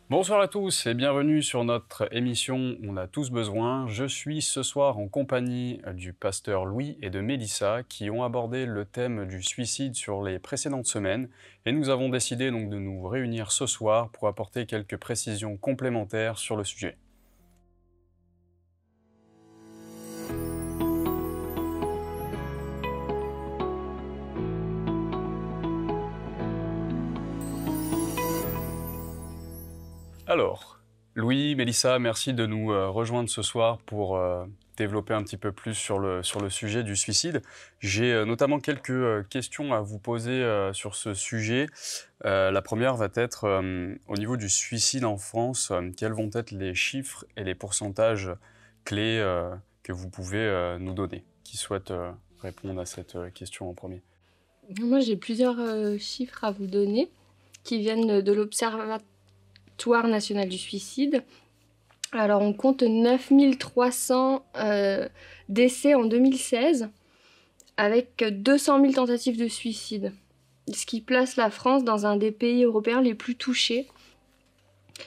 Bonsoir à tous et bienvenue sur notre émission On a tous besoin. Je suis ce soir en compagnie du pasteur Louis et de Mélissa qui ont abordé le thème du suicide sur les précédentes semaines et nous avons décidé donc de nous réunir ce soir pour apporter quelques précisions complémentaires sur le sujet. Alors, Louis, Mélissa, merci de nous rejoindre ce soir pour développer un petit peu plus sur le sujet du suicide. J'ai notamment quelques questions à vous poser sur ce sujet. La première va être au niveau du suicide en France, quels vont être les chiffres et les pourcentages clés que vous pouvez nous donner? Qui souhaite répondre à cette question en premier? Moi, j'ai plusieurs chiffres à vous donner qui viennent de l'Observatoire national du suicide. Alors, on compte 9300 décès en 2016 avec 200 000 tentatives de suicide, ce qui place la France dans un des pays européens les plus touchés.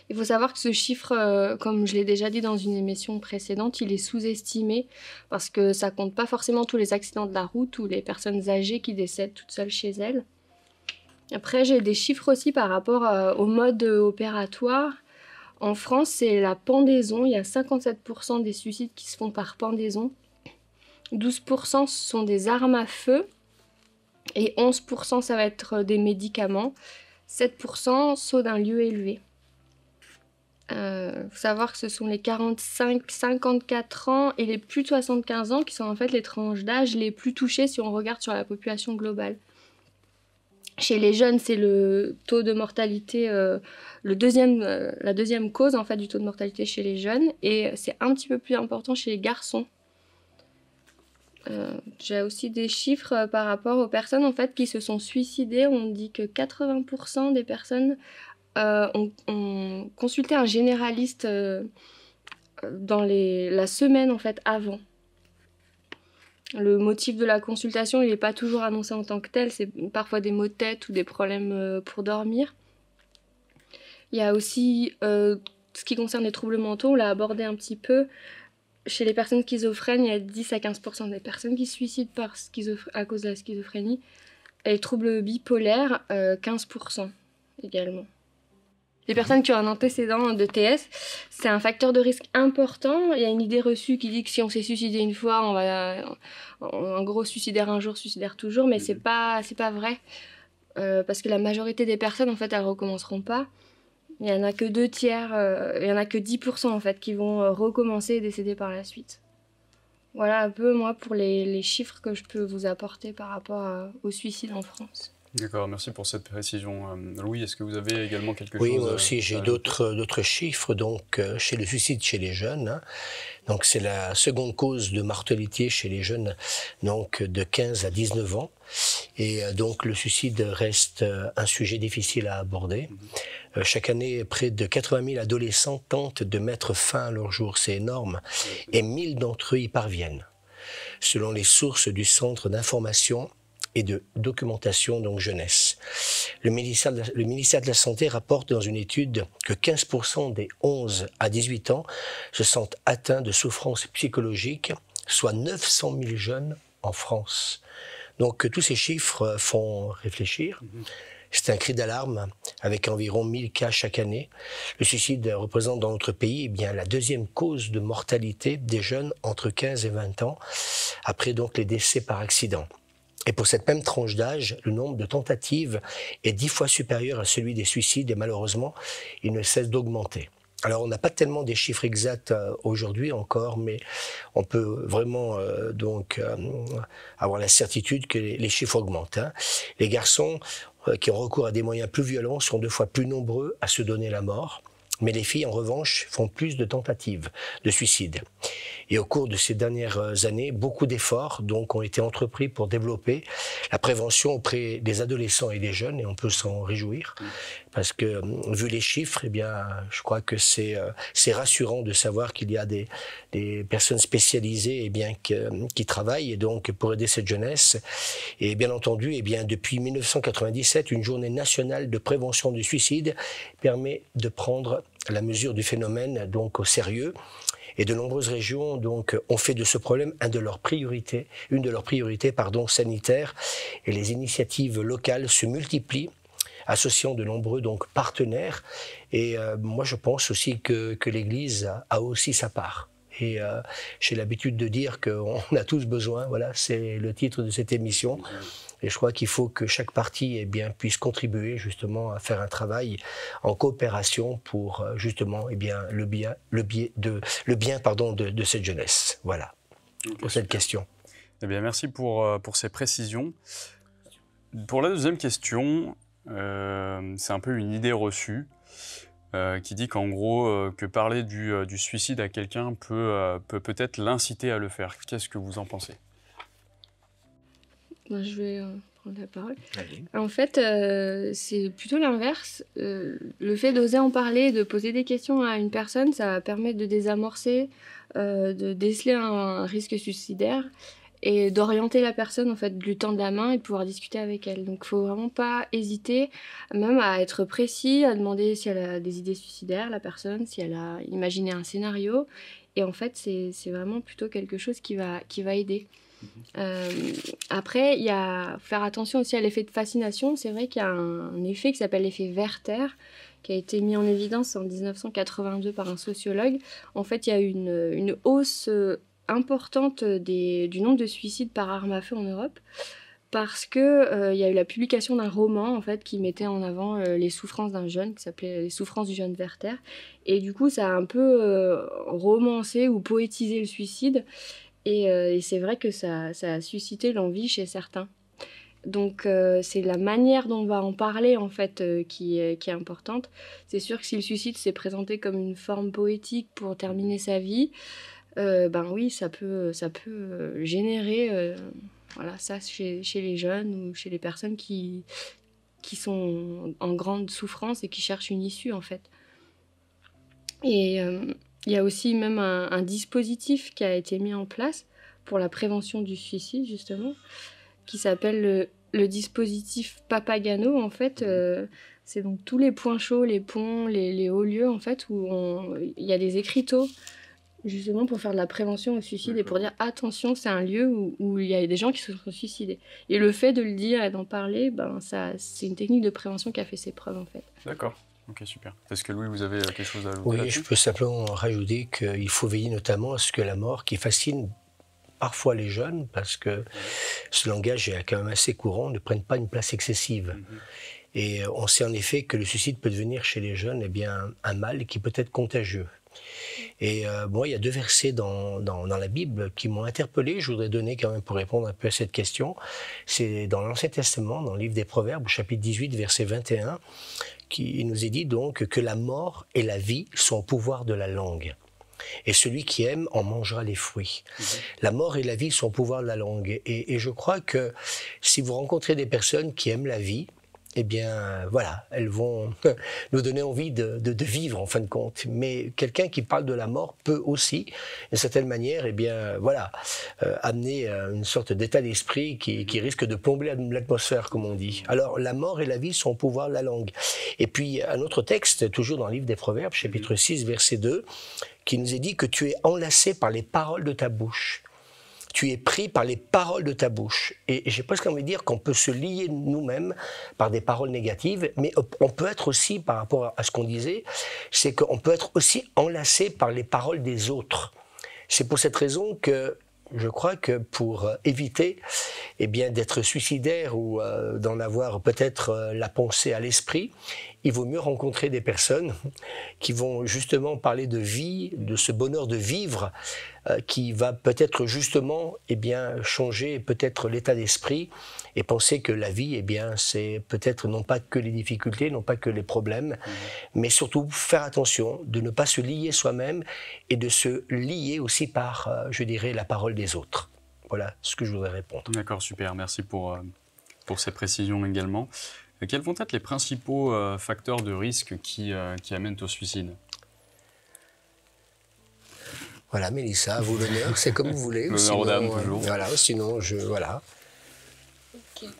Il faut savoir que ce chiffre, comme je l'ai déjà dit dans une émission précédente, il est sous-estimé parce que ça compte pas forcément tous les accidents de la route ou les personnes âgées qui décèdent toutes seules chez elles. Après, j'ai des chiffres aussi par rapport au mode opératoire. En France, c'est la pendaison. Il y a 57% des suicides qui se font par pendaison. 12% ce sont des armes à feu. Et 11% ça va être des médicaments. 7% saut d'un lieu élevé. Faut savoir que ce sont les 45-54 ans et les plus de 75 ans qui sont en fait les tranches d'âge les plus touchées si on regarde sur la population globale. Chez les jeunes, c'est le taux de mortalité, la deuxième cause en fait, du taux de mortalité chez les jeunes, et c'est un petit peu plus important chez les garçons. J'ai aussi des chiffres par rapport aux personnes en fait, qui se sont suicidées. On dit que 80% des personnes ont consulté un généraliste dans la semaine en fait, avant. Le motif de la consultation, il n'est pas toujours annoncé en tant que tel, c'est parfois des maux de tête ou des problèmes pour dormir. Il y a aussi ce qui concerne les troubles mentaux, on l'a abordé un petit peu. Chez les personnes schizophrènes, il y a 10 à 15% des personnes qui se suicident à cause de la schizophrénie. Et les troubles bipolaires, 15% également. Les personnes qui ont un antécédent de TS, c'est un facteur de risque important. Il y a une idée reçue qui dit que si on s'est suicidé une fois, en gros, suicidaire un jour, suicidaire toujours, mais c'est pas vrai. Parce que la majorité des personnes, en fait, elles recommenceront pas. Il y en a que 2/3, il y en a que 10% en fait qui vont recommencer et décéder par la suite. Voilà un peu, moi, pour les chiffres que je peux vous apporter par rapport au suicide en France. D'accord, merci pour cette précision. Louis, est-ce que vous avez également quelque chose? Oui, moi aussi j'ai d'autres chiffres. Donc, chez le suicide chez les jeunes, hein, donc c'est la seconde cause de mortalité chez les jeunes, donc de 15 à 19 ans. Et donc le suicide reste un sujet difficile à aborder. Chaque année, près de 80 000 adolescents tentent de mettre fin à leur jour, c'est énorme, et 1000 d'entre eux y parviennent, selon les sources du Centre d'information et de documentation, donc jeunesse. Le ministère de la Santé rapporte dans une étude que 15% des 11 à 18 ans se sentent atteints de souffrances psychologiques, soit 900 000 jeunes en France. Donc tous ces chiffres font réfléchir. C'est un cri d'alarme avec environ 1000 cas chaque année. Le suicide représente dans notre pays la deuxième cause de mortalité des jeunes entre 15 et 20 ans, après donc les décès par accident. Et pour cette même tranche d'âge, le nombre de tentatives est 10 fois supérieur à celui des suicides et malheureusement, il ne cesse d'augmenter. Alors, on n'a pas tellement des chiffres exacts aujourd'hui encore, mais on peut vraiment avoir la certitude que les chiffres augmentent. Hein. Les garçons qui ont recours à des moyens plus violents sont 2 fois plus nombreux à se donner la mort. Mais les filles, en revanche, font plus de tentatives de suicide. Et au cours de ces dernières années, beaucoup d'efforts donc ont été entrepris pour développer la prévention auprès des adolescents et des jeunes, et on peut s'en réjouir, parce que vu les chiffres, je crois que c'est rassurant de savoir qu'il y a des personnes spécialisées qui travaillent et donc pour aider cette jeunesse. Et bien entendu, depuis 1997, une journée nationale de prévention du suicide permet de prendre la mesure du phénomène donc au sérieux. Et de nombreuses régions donc ont fait de ce problème une de leurs priorités sanitaires. Et les initiatives locales se multiplient, associant de nombreux donc partenaires. Et moi je pense aussi que l'Église a aussi sa part. Et j'ai l'habitude de dire qu'on a tous besoin, voilà, c'est le titre de cette émission. Et je crois qu'il faut que chaque partie puisse contribuer justement à faire un travail en coopération pour justement le bien de cette jeunesse. Voilà, pour cette question. Eh bien, merci pour ces précisions. Pour la deuxième question, c'est un peu une idée reçue qui dit qu'en gros, que parler du suicide à quelqu'un peut peut-être l'inciter à le faire. Qu'est-ce que vous en pensez ? Je vais prendre la parole. Allez. En fait, c'est plutôt l'inverse. Le fait d'oser en parler, de poser des questions à une personne, ça va permettre de désamorcer, de déceler un risque suicidaire et d'orienter la personne, en fait, de lui tendre la main et de pouvoir discuter avec elle. Donc, il ne faut vraiment pas hésiter, même à être précis, à demander si elle a des idées suicidaires, la personne, si elle a imaginé un scénario. Et en fait, c'est vraiment plutôt quelque chose qui va aider. Après, il y a faire attention aussi à l'effet de fascination. C'est vrai qu'il y a un effet qui s'appelle l'effet Werther, qui a été mis en évidence en 1982 par un sociologue. En fait, il y a une hausse importante du nombre de suicides par arme à feu en Europe, parce que y a eu la publication d'un roman en fait qui mettait en avant les souffrances d'un jeune, qui s'appelait Les souffrances du jeune Werther, et du coup ça a un peu romancé ou poétisé le suicide. Et c'est vrai que ça a suscité l'envie chez certains. Donc c'est la manière dont on va en parler en fait qui est importante. C'est sûr que si le suicide s'est présenté comme une forme poétique pour terminer sa vie, oui, ça peut générer voilà, ça chez les jeunes ou chez les personnes qui sont en grande souffrance et qui cherchent une issue en fait. Et il y a aussi même un dispositif qui a été mis en place pour la prévention du suicide, justement, qui s'appelle le dispositif Papagano. En fait, c'est donc tous les points chauds, les ponts, les hauts lieux, en fait, où il y a des écriteaux, justement, pour faire de la prévention au suicide. D'accord. Et pour dire, attention, c'est un lieu où il y a des gens qui se sont suicidés. Et le fait de le dire et d'en parler, c'est une technique de prévention qui a fait ses preuves, en fait. D'accord. Ok, super. Est-ce que Louis, vous avez quelque chose à ajouter? Oui, je peux simplement rajouter qu'il faut veiller notamment à ce que la mort, qui fascine parfois les jeunes, parce que ce langage est quand même assez courant, ne prenne pas une place excessive. Et on sait en effet que le suicide peut devenir chez les jeunes un mal qui peut être contagieux. Et il y a 2 versets dans la Bible qui m'ont interpellé, je voudrais donner quand même pour répondre un peu à cette question. C'est dans l'Ancien Testament, dans le livre des Proverbes, au chapitre 18, verset 21, qui nous est dit donc que la mort et la vie sont au pouvoir de la langue. Et celui qui aime en mangera les fruits. La mort et la vie sont au pouvoir de la langue. Et je crois que si vous rencontrez des personnes qui aiment la vie, eh bien, voilà, elles vont nous donner envie de vivre en fin de compte. Mais quelqu'un qui parle de la mort peut aussi, d'une certaine manière, amener une sorte d'état d'esprit qui risque de plomber l'atmosphère, comme on dit. Alors, la mort et la vie sont au pouvoir de la langue. Et puis, un autre texte, toujours dans le livre des Proverbes, chapitre 6, verset 2, qui nous est dit que tu es enlacé par les paroles de ta bouche. Tu es pris par les paroles de ta bouche. Et j'ai presque envie de dire qu'on peut se lier nous-mêmes par des paroles négatives, mais on peut être aussi, par rapport à ce qu'on disait, c'est qu'on peut être aussi enlacé par les paroles des autres. C'est pour cette raison que je crois que pour éviter d'être suicidaire ou d'en avoir peut-être la pensée à l'esprit, il vaut mieux rencontrer des personnes qui vont justement parler de vie, de ce bonheur de vivre, qui va peut-être justement changer peut-être l'état d'esprit et penser que la vie, c'est peut-être non pas que les difficultés, non pas que les problèmes, mais surtout faire attention de ne pas se lier soi-même et de se lier aussi par, la parole des autres. Voilà ce que je voudrais répondre. D'accord, super. Merci pour ces précisions également. Quels vont être les principaux facteurs de risque qui amènent au suicide? Voilà, Mélissa, à vous l'honneur, c'est comme vous voulez. L'honneur aux dames, toujours. Voilà, sinon, voilà. Okay.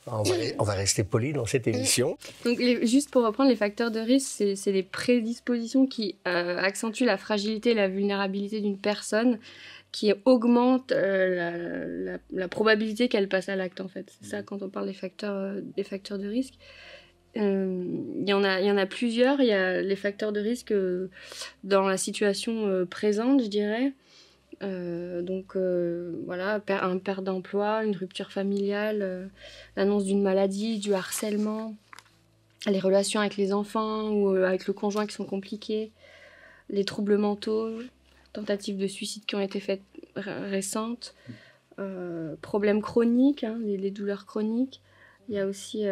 On va rester poli dans cette émission. Donc, juste pour reprendre, les facteurs de risque, c'est les prédispositions qui accentuent la fragilité et la vulnérabilité d'une personne, qui augmentent la probabilité qu'elle passe à l'acte, en fait. C'est ça quand on parle des facteurs de risque. Il y en a plusieurs. Il y a les facteurs de risque dans la situation présente, je dirais. Voilà, un perte d'emploi, une rupture familiale, l'annonce d'une maladie, du harcèlement, les relations avec les enfants ou avec le conjoint qui sont compliquées, les troubles mentaux, tentatives de suicide qui ont été faites récentes, problèmes chroniques, hein, les douleurs chroniques. Il y a aussi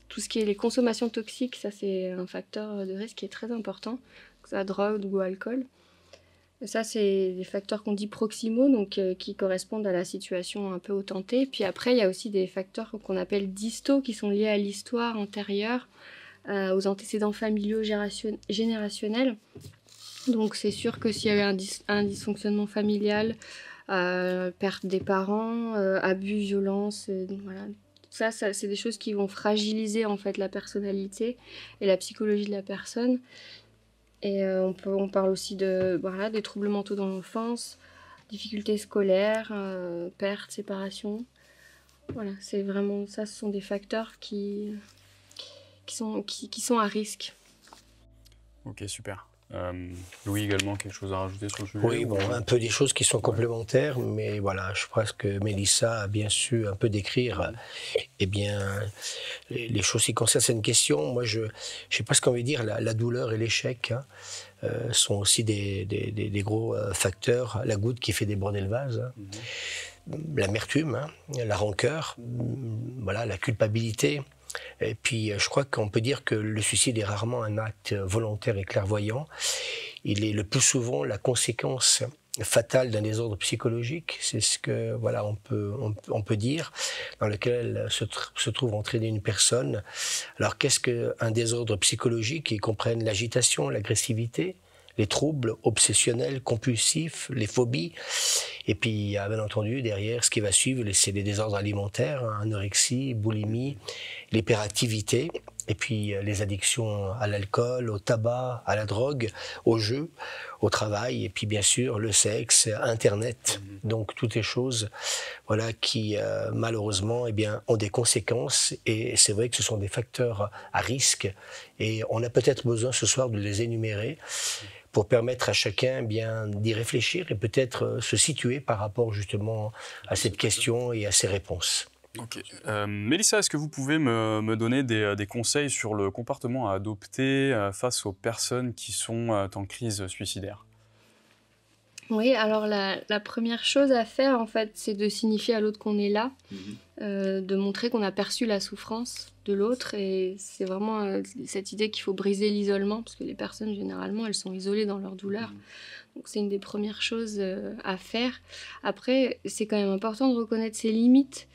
tout ce qui est les consommations toxiques, ça c'est un facteur de risque qui est très important, que ce soit drogue ou alcool. Et ça, c'est des facteurs qu'on dit proximaux, donc qui correspondent à la situation un peu tentée. Puis après, il y a aussi des facteurs qu'on appelle distaux, qui sont liés à l'histoire antérieure, aux antécédents familiaux générationnels. Donc c'est sûr que s'il y a eu un dysfonctionnement familial, perte des parents, abus, violence, voilà. Ça, c'est des choses qui vont fragiliser en fait la personnalité et la psychologie de la personne. Et on parle aussi des troubles mentaux dans l'enfance, difficultés scolaires, perte, séparation. Voilà, c'est vraiment ça, ce sont des facteurs qui sont à risque. Ok, super. Louis, également, quelque chose à rajouter sur le sujet? Oui, bon, un peu des choses qui sont complémentaires, mais voilà, je pense que Mélissa a bien su un peu décrire les choses qui concernent cette question. Moi, je ne sais pas ce qu'on veut dire, la douleur et l'échec sont aussi des gros facteurs. La goutte qui fait déborder le vase, l'amertume, la rancœur, voilà, la culpabilité. Et puis, je crois qu'on peut dire que le suicide est rarement un acte volontaire et clairvoyant. Il est le plus souvent la conséquence fatale d'un désordre psychologique. C'est ce que, voilà, on peut dire, dans lequel se trouve entraînée une personne. Alors, qu'est-ce qu'un désordre psychologique? Il comprenne l'agitation, l'agressivité, les troubles obsessionnels, compulsifs, les phobies. Et puis, il y a bien entendu derrière ce qui va suivre, c'est les désordres alimentaires, anorexie, boulimie, l'hyperactivité, et puis les addictions à l'alcool, au tabac, à la drogue, au jeu, au travail, et puis bien sûr le sexe, Internet. Donc toutes les choses, voilà, qui malheureusement, ont des conséquences. Et c'est vrai que ce sont des facteurs à risque. Et on a peut-être besoin ce soir de les énumérer, pour permettre à chacun d'y réfléchir et peut-être se situer par rapport justement à cette question et à ses réponses. Ok. Mélissa, est-ce que vous pouvez me donner des conseils sur le comportement à adopter face aux personnes qui sont en crise suicidaire? Oui, alors la première chose à faire, en fait, c'est de signifier à l'autre qu'on est là, de montrer qu'on a perçu la souffrance de l'autre. Et c'est vraiment cette idée qu'il faut briser l'isolement, parce que les personnes, généralement, elles sont isolées dans leur douleur. Donc c'est une des premières choses à faire. Après, c'est quand même important de reconnaître ses limites,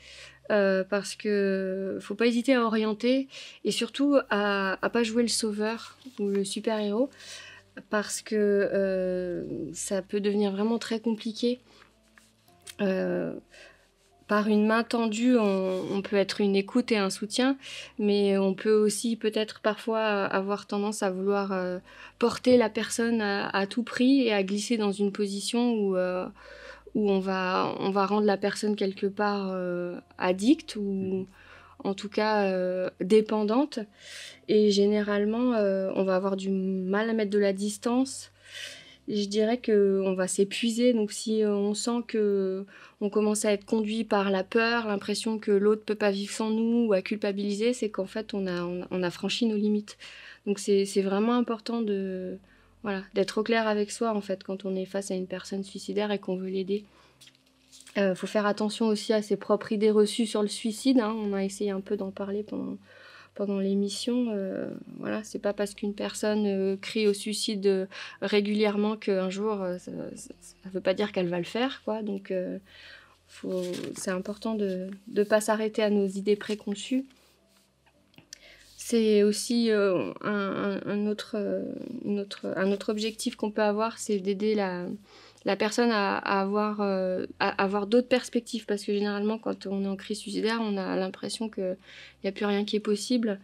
parce que faut pas hésiter à orienter, et surtout à pas jouer le sauveur ou le super-héros, parce que ça peut devenir vraiment très compliqué. Par une main tendue, on peut être une écoute et un soutien, mais on peut aussi peut-être parfois avoir tendance à vouloir porter la personne à tout prix et à glisser dans une position où on va rendre la personne quelque part addicte ou en tout cas dépendante. Et généralement, on va avoir du mal à mettre de la distance. Et je dirais qu'on va s'épuiser. Donc si on sent qu'on commence à être conduit par la peur, l'impression que l'autre ne peut pas vivre sans nous, ou à culpabiliser, c'est qu'en fait on a franchi nos limites. Donc c'est vraiment important d'être au clair avec soi, en fait, quand on est face à une personne suicidaire et qu'on veut l'aider. Faut faire attention aussi à ses propres idées reçues sur le suicide, hein. On a essayé un peu d'en parler pendant l'émission. Voilà, c'est pas parce qu'une personne crie au suicide régulièrement qu'un jour, ça veut pas dire qu'elle va le faire, quoi. Donc c'est important de pas s'arrêter à nos idées préconçues. C'est aussi un autre objectif qu'on peut avoir, c'est d'aider la personne à avoir d'autres perspectives. Parce que généralement, quand on est en crise suicidaire, on a l'impression qu'il n'y a plus rien qui est possible.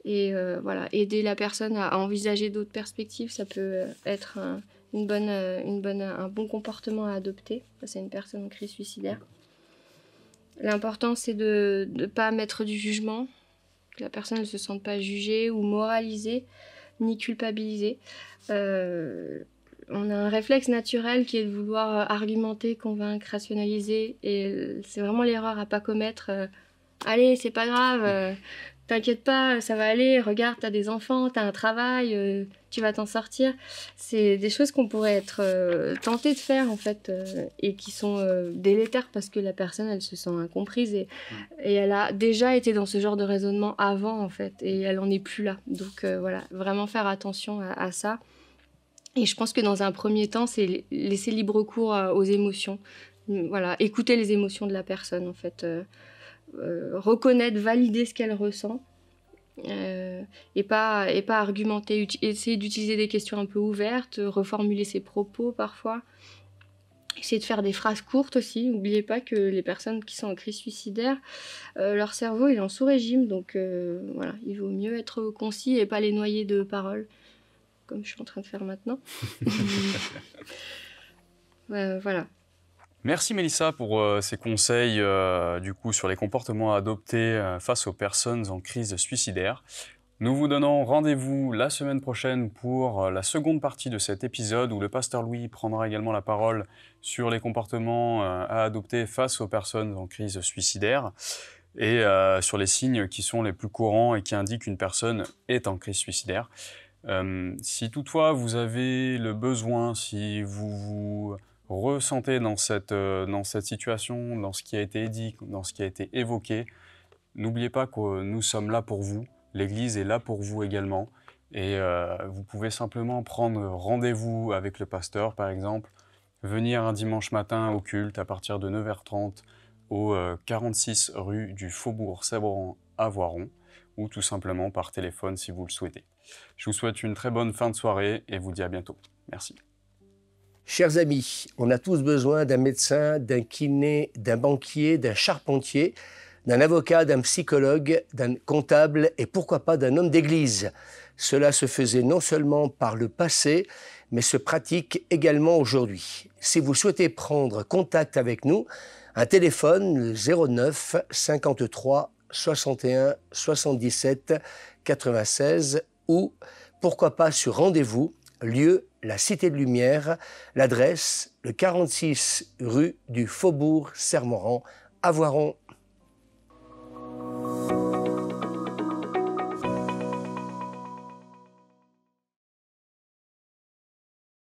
Et voilà, aider la personne à envisager d'autres perspectives, ça peut être un bon comportement à adopter face à une personne en crise suicidaire. L'important, c'est de ne pas mettre du jugement, que la personne ne se sente pas jugée ou moralisée, ni culpabilisée. On a un réflexe naturel qui est de vouloir argumenter, convaincre, rationaliser. Et c'est vraiment l'erreur à ne pas commettre. Allez, c'est pas grave, t'inquiète pas, ça va aller, regarde, t'as des enfants, t'as un travail, tu vas t'en sortir. C'est des choses qu'on pourrait être tenté de faire, en fait, et qui sont délétères parce que la personne, elle se sent incomprise et elle a déjà été dans ce genre de raisonnement avant, en fait, et elle en est plus là. Donc voilà, vraiment faire attention à ça. Et je pense que dans un premier temps, c'est laisser libre cours aux émotions. Voilà, écouter les émotions de la personne, en fait. Reconnaître, valider ce qu'elle ressent et pas argumenter, essayer d'utiliser des questions un peu ouvertes, reformuler ses propos parfois, essayer de faire des phrases courtes aussi. N'oubliez pas que les personnes qui sont en crise suicidaire, leur cerveau il est en sous-régime, donc voilà, il vaut mieux être concis et pas les noyer de paroles, comme je suis en train de faire maintenant. Voilà. Merci Mélissa pour ces conseils du coup, sur les comportements à adopter face aux personnes en crise suicidaire. Nous vous donnons rendez-vous la semaine prochaine pour la seconde partie de cet épisode où le pasteur Louis prendra également la parole sur les comportements à adopter face aux personnes en crise suicidaire et sur les signes qui sont les plus courants et qui indiquent qu'une personne est en crise suicidaire. Si toutefois vous avez le besoin, si vous ressentez dans cette situation, dans ce qui a été dit, dans ce qui a été évoqué, n'oubliez pas que nous sommes là pour vous, l'Église est là pour vous également, et vous pouvez simplement prendre rendez-vous avec le pasteur, par exemple, venir un dimanche matin au culte à partir de 9h30 au 46 rue du Faubourg Sabran à Voiron, ou tout simplement par téléphone si vous le souhaitez. Je vous souhaite une très bonne fin de soirée et vous dis à bientôt. Merci. Chers amis, on a tous besoin d'un médecin, d'un kiné, d'un banquier, d'un charpentier, d'un avocat, d'un psychologue, d'un comptable et pourquoi pas d'un homme d'église. Cela se faisait non seulement par le passé, mais se pratique également aujourd'hui. Si vous souhaitez prendre contact avec nous, un téléphone, le 09 53 61 77 96 ou pourquoi pas sur rendez-vous, lieu la Cité de Lumière, l'adresse le 46 rue du Faubourg Sermoran à Voiron.